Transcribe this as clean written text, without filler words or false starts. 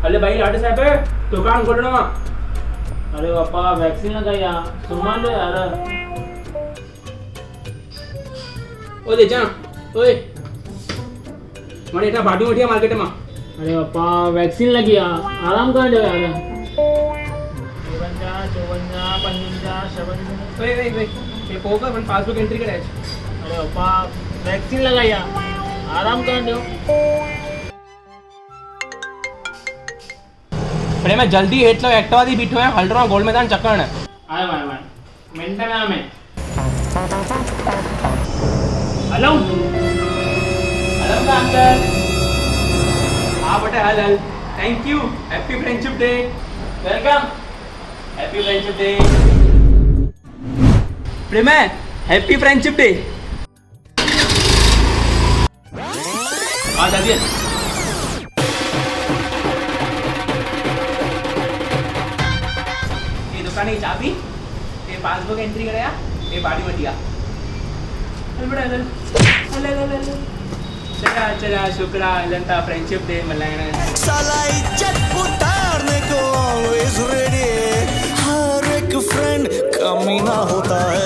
अरे भाई लाटे साहेब दुकान खोलना। अरे बाप्पा वैक्सीन लगाया सुमान दे यार। ओ दे जा ओए મને એટલા ભાડું ઉઠ્યા માર્કેટમાં। अरे बाप्पा वैक्सीन लगी आराम कर दो यार। 53 54 55 57। ओए ओए ओए ये पोकर पण पासबुक एंट्री करायची। अरे बाप्पा वैक्सीन लगाया आराम कर दो। પણ એમાં જલ્દી એટલો એક્ટિવાથી બીઠો હે હલડરો ગોલ્ડ મેદાન ચકણ। आए भाई भाई मिनट में हमें हेलो हेलो अंकल। हाँ बेटा हल हल thank you happy friendship day. Welcome happy friendship day. Prem happy friendship day. हाँ दादी ये दुकान की चाबी ये पासबुक एंट्री कराया ये बाड़ी मटिया। चल बेटा चल चल चल चला चला शुक्रा जनता फ्रेंडशिप डे मनाना। साला इज्जत उतारने को ऑलवेज रेडी, हर एक फ्रेंड कमीना होता है